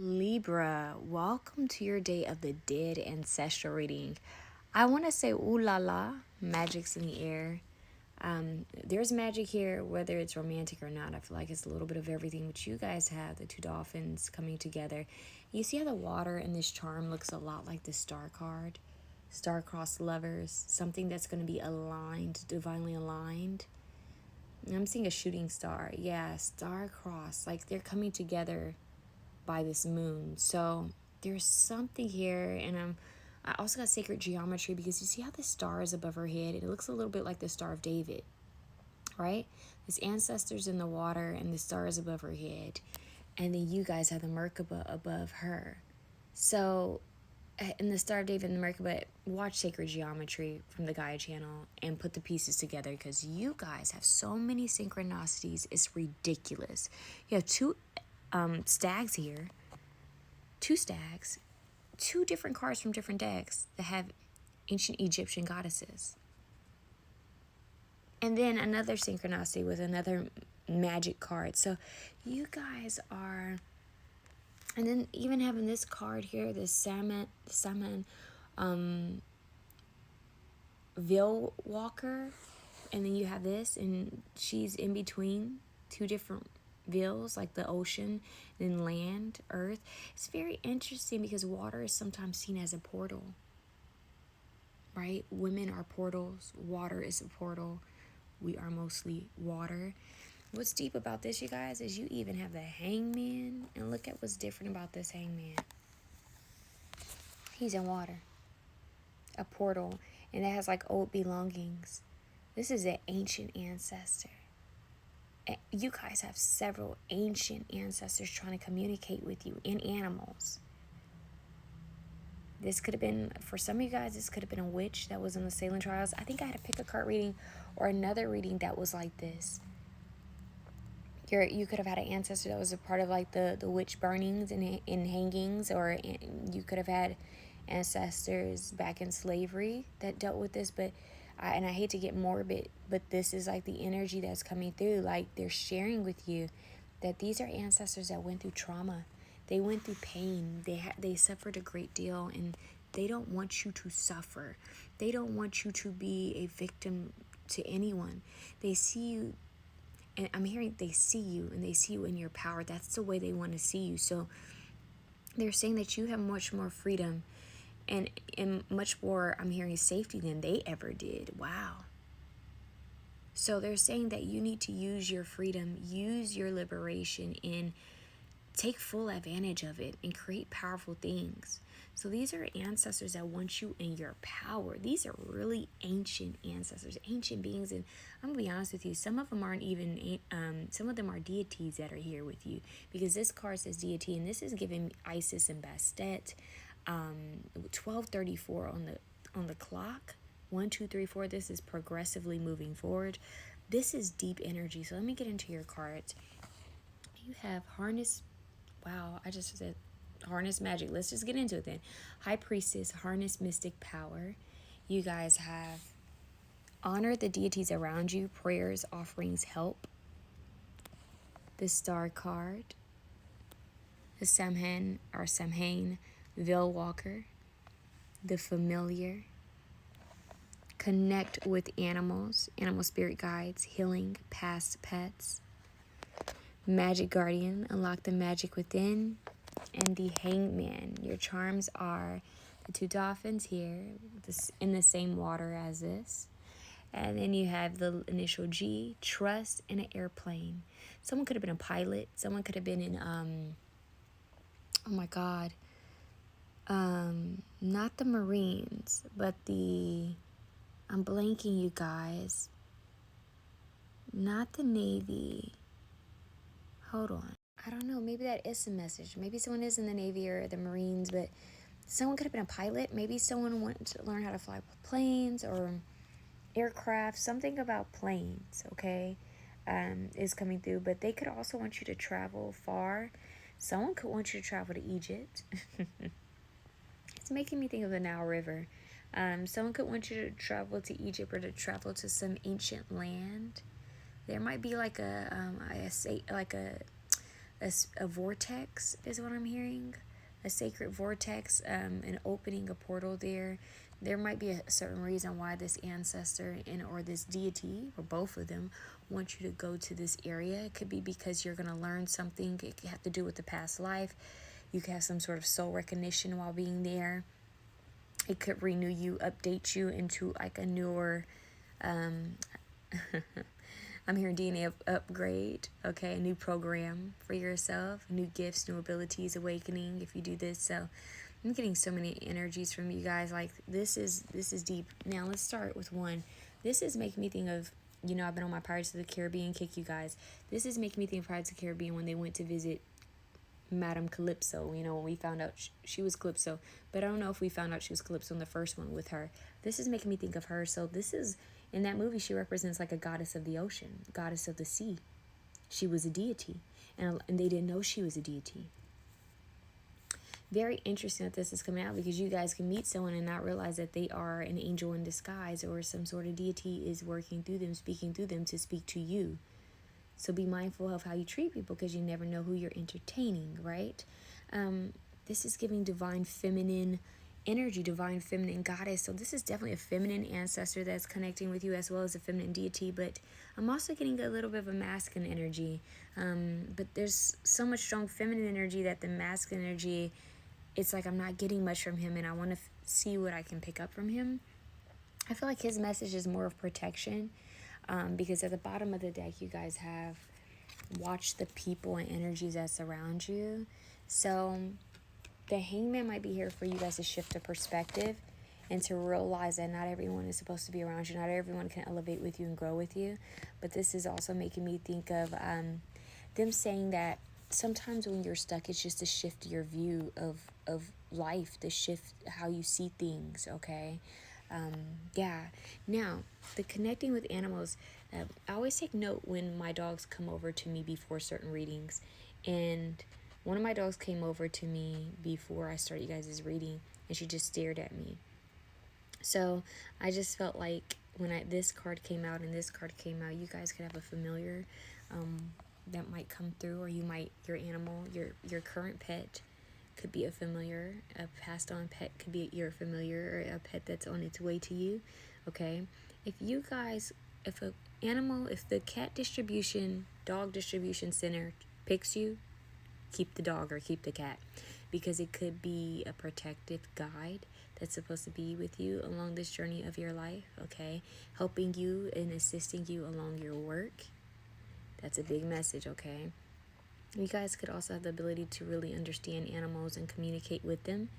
Libra, welcome to your day of the dead ancestral reading. I want to say ooh la la, magic's in the air. There's magic here, whether it's romantic or not. I feel like it's a little bit of everything, which you guys have, the two dolphins coming together. You see how the water in this charm looks a lot like the star card? Star-crossed lovers, something that's going to be aligned, divinely aligned. And I'm seeing a shooting star. Yeah, star-crossed, like they're coming together by this moon. So there's something here, and I also got sacred geometry because you see how the star is above her head. It looks a little bit like the Star of David, right? This ancestors in the water, and the star is above her head, and then you guys have the Merkaba above her. So in the Star of David and the Merkaba, watch sacred geometry from the Gaia channel and put the pieces together because you guys have so many synchronicities. It's ridiculous. You have two stags here, two stags, two different cards from different decks that have ancient Egyptian goddesses. And then another synchronicity with another magic card. So you guys are, and then even having this card here, the salmon veil walker, and then you have this, and she's in between two different veils, like the ocean, then land, earth. It's very interesting because water is sometimes seen as a portal, right? Women are portals. Water is a portal. We are mostly water. What's deep about this, you guys, is you even have the hangman. And look at what's different about this hangman. He's in water. A portal. And it has like old belongings. This is an ancient ancestor. You guys have several ancient ancestors trying to communicate with you in animals. This could have been, for some of you guys, this could have been a witch that was in the Salem trials. I think I had to pick a card reading or another reading that was like this. You could have had an ancestor that was a part of like the witch burnings and hangings, or you could have had ancestors back in slavery that dealt with this. But I hate to get morbid, but this is like the energy that's coming through. Like they're sharing with you that these are ancestors that went through trauma. They went through pain. They suffered a great deal, and they don't want you to suffer. They don't want you to be a victim to anyone. They see you, and I'm hearing they see you, and they see you in your power. That's the way they want to see you. So they're saying that you have much more freedom and much more, I'm hearing, safety than they ever did. Wow. So they're saying that you need to use your freedom, use your liberation, and take full advantage of it and create powerful things. So these are ancestors that want you in your power. These are really ancient ancestors, ancient beings. And I'm going to be honest with you, some of them aren't even, some of them are deities that are here with you. Because this card says deity, and this is giving Isis and Bastet. 12:34 on the clock. 1, 2, 3, 4. This is progressively moving forward. This is deep energy. So let me get into your cards. You have harness. Wow, I just said harness magic. Let's just get into it then. High Priestess, harness mystic power. You guys have honor the deities around you, prayers, offerings, help. The star card. The Samhain or Samhain, veil walker. The familiar. Connect with animals, animal spirit guides, healing, past pets. Magic guardian, unlock the magic within. And the hangman. Your charms are the two dolphins here, in the same water as this. And then you have the initial G, trust, and an airplane. Someone could have been a pilot. Someone could have been in, oh my God. Not the Marines, but I'm blanking, you guys. Not the Navy. Hold on. I don't know. Maybe that is a message. Maybe someone is in the Navy or the Marines, but someone could have been a pilot. Maybe someone wanted to learn how to fly planes or aircraft. Something about planes, okay, is coming through. But they could also want you to travel far. Someone could want you to travel to Egypt. It's making me think of the Nile River. Someone could want you to travel to Egypt or to travel to some ancient land. There might be like a a vortex is what I'm hearing. A sacred vortex, and opening a portal there. There might be a certain reason why this ancestor or this deity, or both of them, want you to go to this area. It could be because you're going to learn something. It could have to do with the past life. You could have some sort of soul recognition while being there. It could renew you, update you into like a newer, I'm hearing DNA upgrade, okay, a new program for yourself, new gifts, new abilities, awakening if you do this. So I'm getting so many energies from you guys. Like this is deep. Now let's start with one. This is making me think of, I've been on my Pirates of the Caribbean kick, you guys. This is making me think of Pirates of the Caribbean when they went to visit Madame Calypso, when we found out she was Calypso. But I don't know if we found out she was Calypso in the first one with her. This is making me think of her. So this is, in that movie, she represents like a goddess of the ocean, goddess of the sea. She was a deity, and they didn't know she was a deity. Very interesting that this is coming out, because you guys can meet someone and not realize that they are an angel in disguise, or some sort of deity is working through them, speaking through them to speak to you. So be mindful of how you treat people, because you never know who you're entertaining, right? This is giving divine feminine energy, divine feminine goddess. So this is definitely a feminine ancestor that's connecting with you, as well as a feminine deity. But I'm also getting a little bit of a masculine energy. But there's so much strong feminine energy that the masculine energy, it's like I'm not getting much from him, and I want to see what I can pick up from him. I feel like his message is more of protection. Because at the bottom of the deck, you guys have watch the people and energies that surround you. So the Hangman might be here for you guys to shift a perspective and to realize that not everyone is supposed to be around you. Not everyone can elevate with you and grow with you. But this is also making me think of them saying that sometimes when you're stuck, it's just to shift your view of life, to shift how you see things, okay? Now, the connecting with animals, I always take note when my dogs come over to me before certain readings. And one of my dogs came over to me before I started you guys' reading, and she just stared at me. So I just felt like when this card came out and this card came out, you guys could have a familiar that might come through, or your animal, your current pet could be a familiar. A passed on pet could be your familiar, or a pet that's on its way to you, okay? If the cat distribution, dog distribution center picks you, keep the dog or keep the cat, because it could be a protective guide that's supposed to be with you along this journey of your life, okay? Helping you and assisting you along your work. That's a big message, okay? You guys could also have the ability to really understand animals and communicate with them.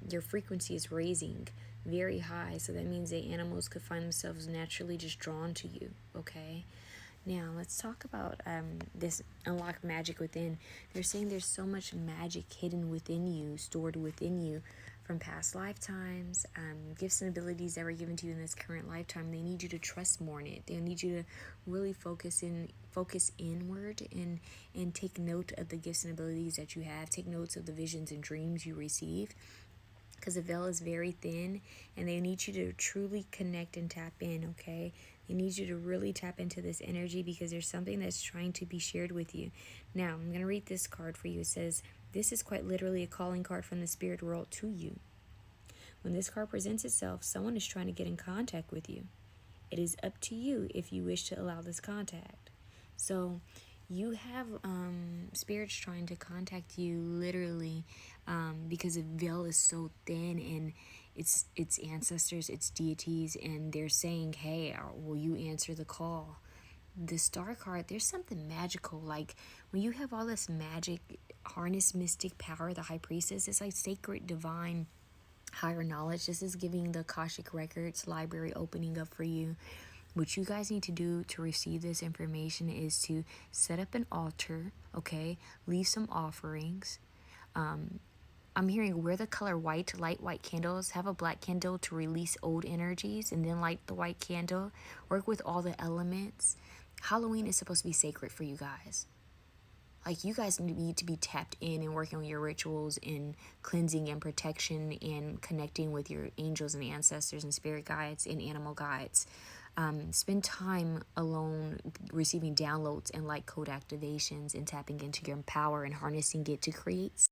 Your frequency is raising very high, so that means that animals could find themselves naturally just drawn to you, okay? Now, let's talk about this unlock magic within. They're saying there's so much magic hidden within you, stored within you from past lifetimes, gifts and abilities that were given to you in this current lifetime. They need you to trust more in it. They need you to really focus inward and take note of the gifts and abilities that you have. Take notes of the visions and dreams you receive, because the veil is very thin, and they need you to truly connect and tap in, okay? They need you to really tap into this energy, because there's something that's trying to be shared with you. Now, I'm going to read this card for you. It says, this is quite literally a calling card from the spirit world to you. When this card presents itself, someone is trying to get in contact with you. It is up to you if you wish to allow this contact. So you have spirits trying to contact you literally, because the veil is so thin, and it's ancestors, it's deities, and they're saying, hey, will you answer the call? The star card, there's something magical. Like when you have all this magic, harness mystic power, the high priestess, it's like sacred, divine, higher knowledge. This is giving the Akashic Records library opening up for you. What you guys need to do to receive this information is to set up an altar, okay? Leave some offerings. I'm hearing wear the color white, light white candles, have a black candle to release old energies, and then light the white candle. Work with all the elements. Halloween is supposed to be sacred for you guys. Like, you guys need to be tapped in and working on your rituals and cleansing and protection and connecting with your angels and ancestors and spirit guides and animal guides. Spend time alone receiving downloads and light code activations and tapping into your power and harnessing it to create